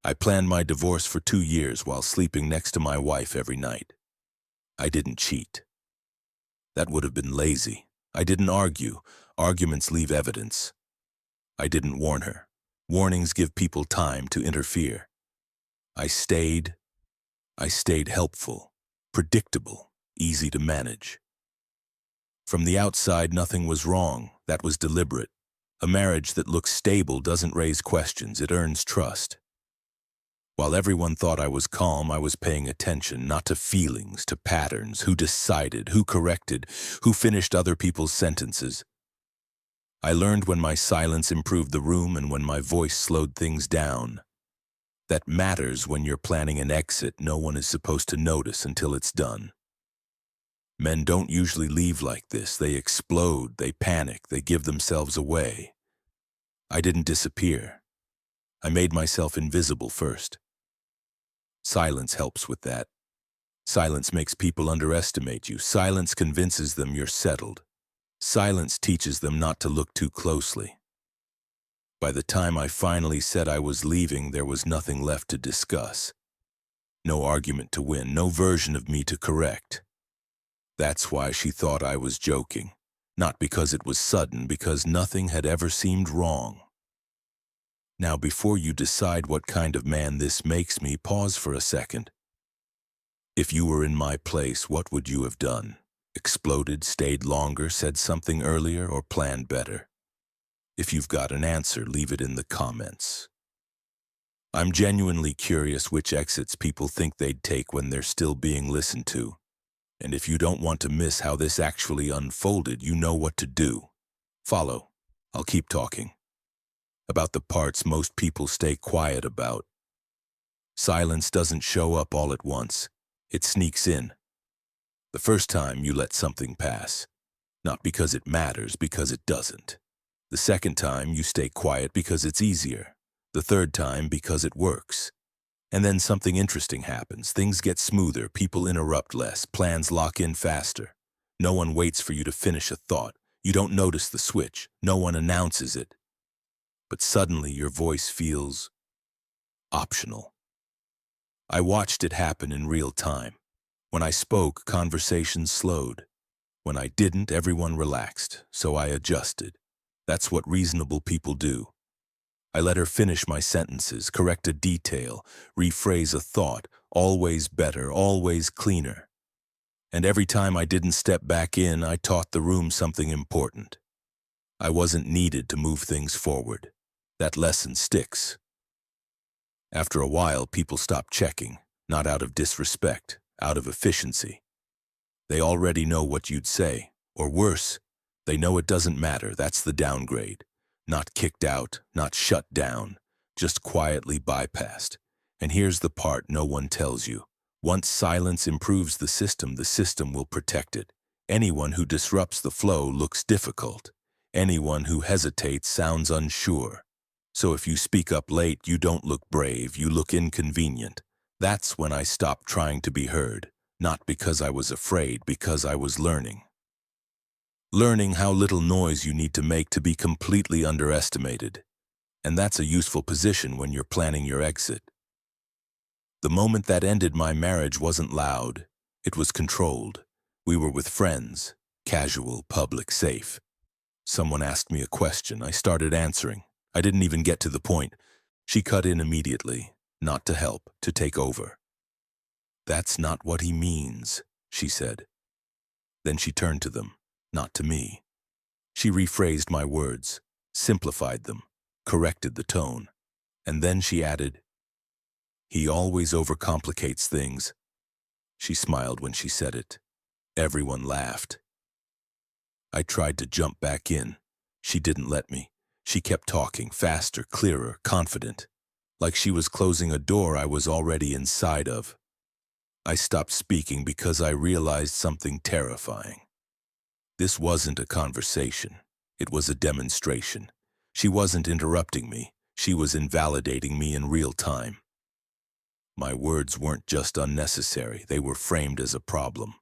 I planned my divorce for 2 years while sleeping next to my wife every night. I didn't cheat. That would have been lazy. I didn't argue. Arguments leave evidence. I didn't warn her. Warnings give people time to interfere. I stayed helpful, predictable, easy to manage. From the outside, nothing was wrong. That was deliberate. A marriage that looks stable doesn't raise questions, it earns trust. While everyone thought I was calm, I was paying attention, not to feelings, to patterns, who decided, who corrected, who finished other people's sentences. I learned when my silence improved the room and when my voice slowed things down. That matters when you're planning an exit no one is supposed to notice until it's done. Men don't usually leave like this. They explode, they panic, they give themselves away. I didn't disappear. I made myself invisible first. Silence helps with that. Silence makes people underestimate you. Silence convinces them you're settled. Silence teaches them not to look too closely. By the time I finally said I was leaving, there was nothing left to discuss. No argument to win, no version of me to correct. That's why she thought I was joking. Not because it was sudden, because nothing had ever seemed wrong. Now, before you decide what kind of man this makes me, pause for a second. If you were in my place, what would you have done? Exploded, stayed longer, said something earlier, or planned better? If you've got an answer, leave it in the comments. I'm genuinely curious which exits people think they'd take when they're still being listened to. And if you don't want to miss how this actually unfolded, you know what to do. Follow. I'll keep talking. About the parts most people stay quiet about. Silence doesn't show up all at once. It sneaks in. The first time you let something pass. Not because it matters, because it doesn't. The second time you stay quiet because it's easier. The third time because it works. And then something interesting happens. Things get smoother, people interrupt less, plans lock in faster. No one waits for you to finish a thought. You don't notice the switch. No one announces it. But suddenly your voice feels optional. I watched it happen in real time. When I spoke, conversations slowed. When I didn't, everyone relaxed, so I adjusted. That's what reasonable people do. I let her finish my sentences, correct a detail, rephrase a thought, always better, always cleaner. And every time I didn't step back in, I taught the room something important. I wasn't needed to move things forward. That lesson sticks. After a while, people stopped checking, not out of disrespect, out of efficiency. They already know what you'd say, or worse, they know it doesn't matter. That's the downgrade. Not kicked out, not shut down, just quietly bypassed. And here's the part no one tells you. Once silence improves the system will protect it. Anyone who disrupts the flow looks difficult. Anyone who hesitates sounds unsure. So if you speak up late, you don't look brave, you look inconvenient. That's when I stopped trying to be heard. Not because I was afraid, because I was learning. Learning how little noise you need to make to be completely underestimated. And that's a useful position when you're planning your exit. The moment that ended my marriage wasn't loud. It was controlled. We were with friends. Casual, public, safe. Someone asked me a question. I started answering. I didn't even get to the point. She cut in immediately. Not to help, to take over. "That's not what he means," she said. Then she turned to them, not to me. She rephrased my words, simplified them, corrected the tone. And then she added, "He always overcomplicates things." She smiled when she said it. Everyone laughed. I tried to jump back in. She didn't let me. She kept talking, faster, clearer, confident. Like she was closing a door I was already inside of. I stopped speaking because I realized something terrifying. This wasn't a conversation. It was a demonstration. She wasn't interrupting me. She was invalidating me in real time. My words weren't just unnecessary. They were framed as a problem.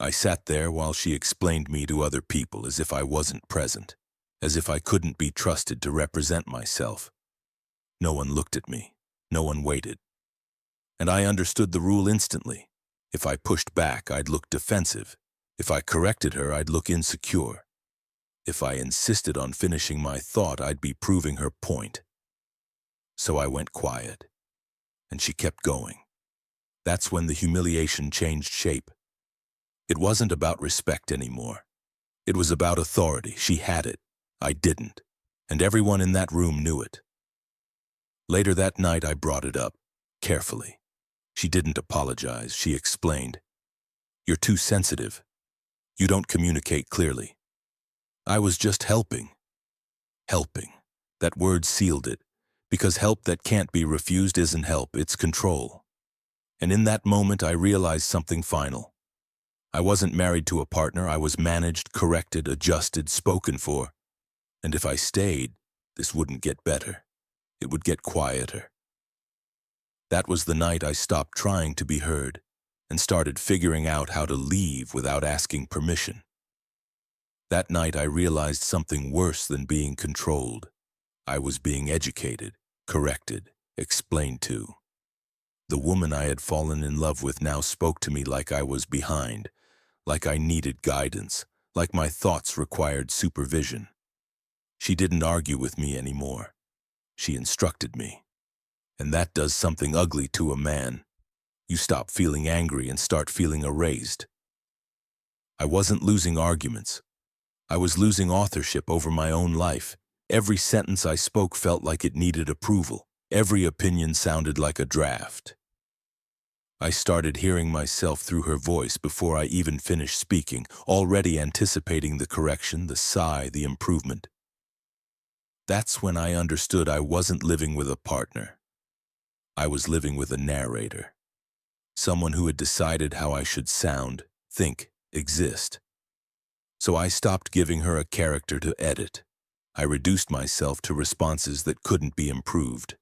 I sat there while she explained me to other people as if I wasn't present, as if I couldn't be trusted to represent myself. No one looked at me. No one waited. And I understood the rule instantly. If I pushed back, I'd look defensive. If I corrected her, I'd look insecure. If I insisted on finishing my thought, I'd be proving her point. So I went quiet, and she kept going. That's when the humiliation changed shape. It wasn't about respect anymore. It was about authority. She had it. I didn't. And everyone in that room knew it. Later that night, I brought it up, carefully. She didn't apologize. She explained, "You're too sensitive. You don't communicate clearly." I was just helping. Helping. That word sealed it, because help that can't be refused isn't help, it's control. And in that moment, I realized something final. I wasn't married to a partner. I was managed, corrected, adjusted, spoken for. And if I stayed, this wouldn't get better. It would get quieter. That was the night I stopped trying to be heard and started figuring out how to leave without asking permission. That night I realized something worse than being controlled. I was being educated, corrected, explained to. The woman I had fallen in love with now spoke to me like I was behind, like I needed guidance, like my thoughts required supervision. She didn't argue with me anymore. She instructed me. And that does something ugly to a man. You stop feeling angry and start feeling erased. I wasn't losing arguments. I was losing authorship over my own life. Every sentence I spoke felt like it needed approval. Every opinion sounded like a draft. I started hearing myself through her voice before I even finished speaking, already anticipating the correction, the sigh, the improvement. That's when I understood I wasn't living with a partner. I was living with a narrator. Someone who had decided how I should sound, think, exist. So I stopped giving her a character to edit. I reduced myself to responses that couldn't be improved.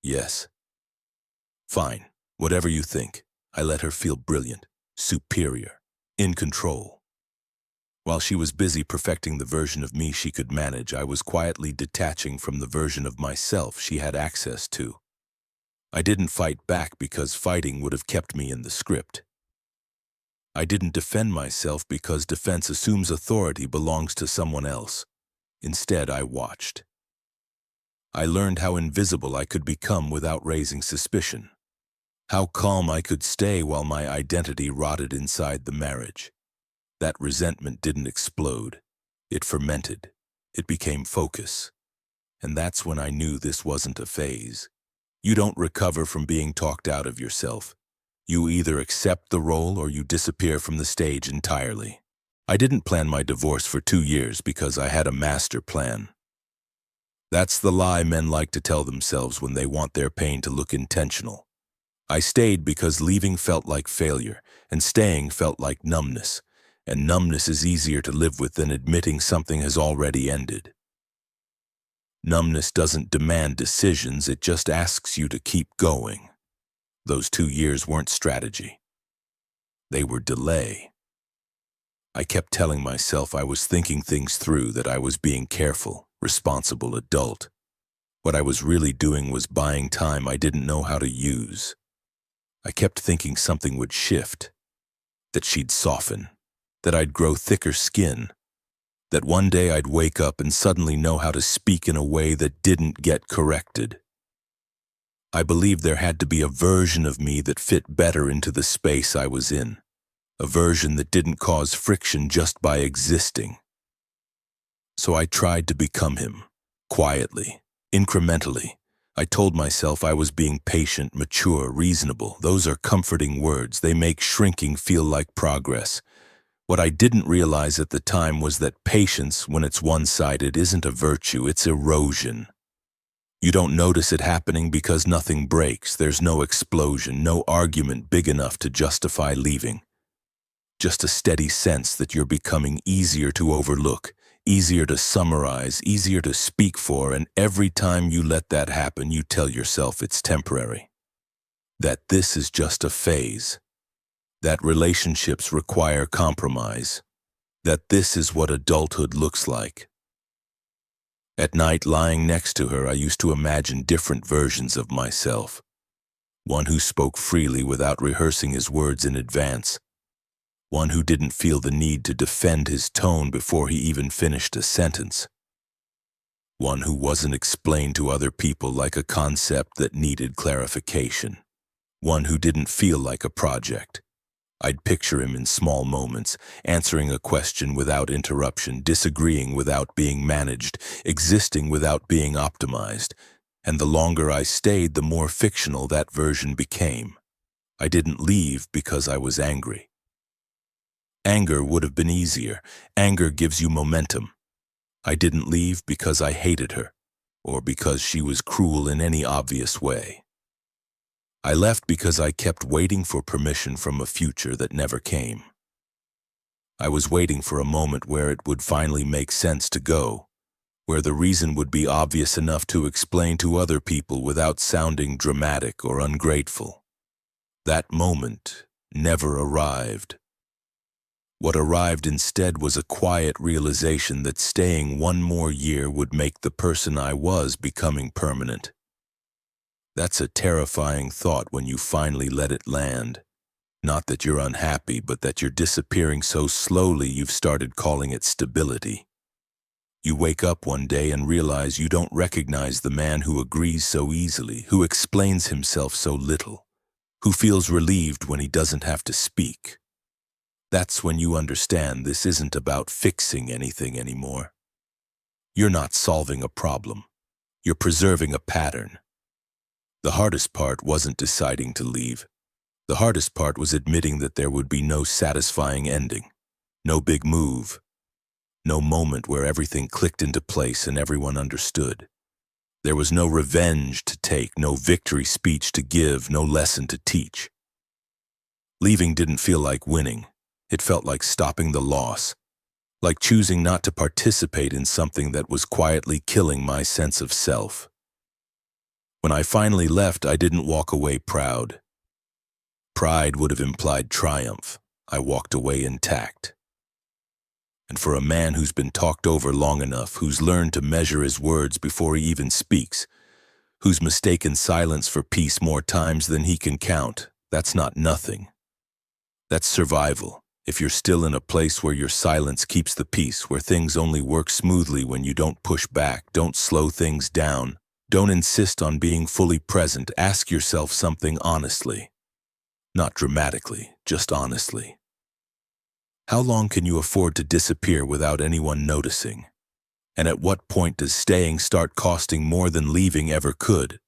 Yes. Fine. Whatever you think. I let her feel brilliant, superior, in control. While she was busy perfecting the version of me she could manage, I was quietly detaching from the version of myself she had access to. I didn't fight back because fighting would have kept me in the script. I didn't defend myself because defense assumes authority belongs to someone else. Instead, I watched. I learned how invisible I could become without raising suspicion. How calm I could stay while my identity rotted inside the marriage. That resentment didn't explode. It fermented. It became focus. And that's when I knew this wasn't a phase. You don't recover from being talked out of yourself. You either accept the role or you disappear from the stage entirely. I didn't plan my divorce for 2 years because I had a master plan. That's the lie men like to tell themselves when they want their pain to look intentional. I stayed because leaving felt like failure, and staying felt like numbness. And numbness is easier to live with than admitting something has already ended. Numbness doesn't demand decisions, it just asks you to keep going. Those 2 years weren't strategy. They were delay. I kept telling myself I was thinking things through, that I was being careful, responsible adult. What I was really doing was buying time I didn't know how to use. I kept thinking something would shift, that she'd soften, that I'd grow thicker skin, that one day I'd wake up and suddenly know how to speak in a way that didn't get corrected. I believed there had to be a version of me that fit better into the space I was in, a version that didn't cause friction just by existing. So I tried to become him, quietly, incrementally. I told myself I was being patient, mature, reasonable. Those are comforting words. They make shrinking feel like progress. What I didn't realize at the time was that patience, when it's one-sided, isn't a virtue, it's erosion. You don't notice it happening because nothing breaks. There's no explosion, no argument big enough to justify leaving. Just a steady sense that you're becoming easier to overlook, easier to summarize, easier to speak for, and every time you let that happen, you tell yourself it's temporary. That this is just a phase. That relationships require compromise, that this is what adulthood looks like. At night, lying next to her, I used to imagine different versions of myself. One who spoke freely without rehearsing his words in advance. One who didn't feel the need to defend his tone before he even finished a sentence. One who wasn't explained to other people like a concept that needed clarification. One who didn't feel like a project. I'd picture him in small moments, answering a question without interruption, disagreeing without being managed, existing without being optimized. And the longer I stayed, the more fictional that version became. I didn't leave because I was angry. Anger would have been easier. Anger gives you momentum. I didn't leave because I hated her, or because she was cruel in any obvious way. I left because I kept waiting for permission from a future that never came. I was waiting for a moment where it would finally make sense to go, where the reason would be obvious enough to explain to other people without sounding dramatic or ungrateful. That moment never arrived. What arrived instead was a quiet realization that staying one more year would make the person I was becoming permanent. That's a terrifying thought when you finally let it land. Not that you're unhappy, but that you're disappearing so slowly you've started calling it stability. You wake up one day and realize you don't recognize the man who agrees so easily, who explains himself so little, who feels relieved when he doesn't have to speak. That's when you understand this isn't about fixing anything anymore. You're not solving a problem. You're preserving a pattern. The hardest part wasn't deciding to leave. The hardest part was admitting that there would be no satisfying ending, no big move, no moment where everything clicked into place and everyone understood. There was no revenge to take, no victory speech to give, no lesson to teach. Leaving didn't feel like winning. It felt like stopping the loss, like choosing not to participate in something that was quietly killing my sense of self. When I finally left, I didn't walk away proud. Pride would have implied triumph. I walked away intact. And for a man who's been talked over long enough, who's learned to measure his words before he even speaks, who's mistaken silence for peace more times than he can count, that's not nothing. That's survival. If you're still in a place where your silence keeps the peace, where things only work smoothly when you don't push back, don't slow things down, don't insist on being fully present, ask yourself something honestly. Not dramatically, just honestly. How long can you afford to disappear without anyone noticing? And at what point does staying start costing more than leaving ever could?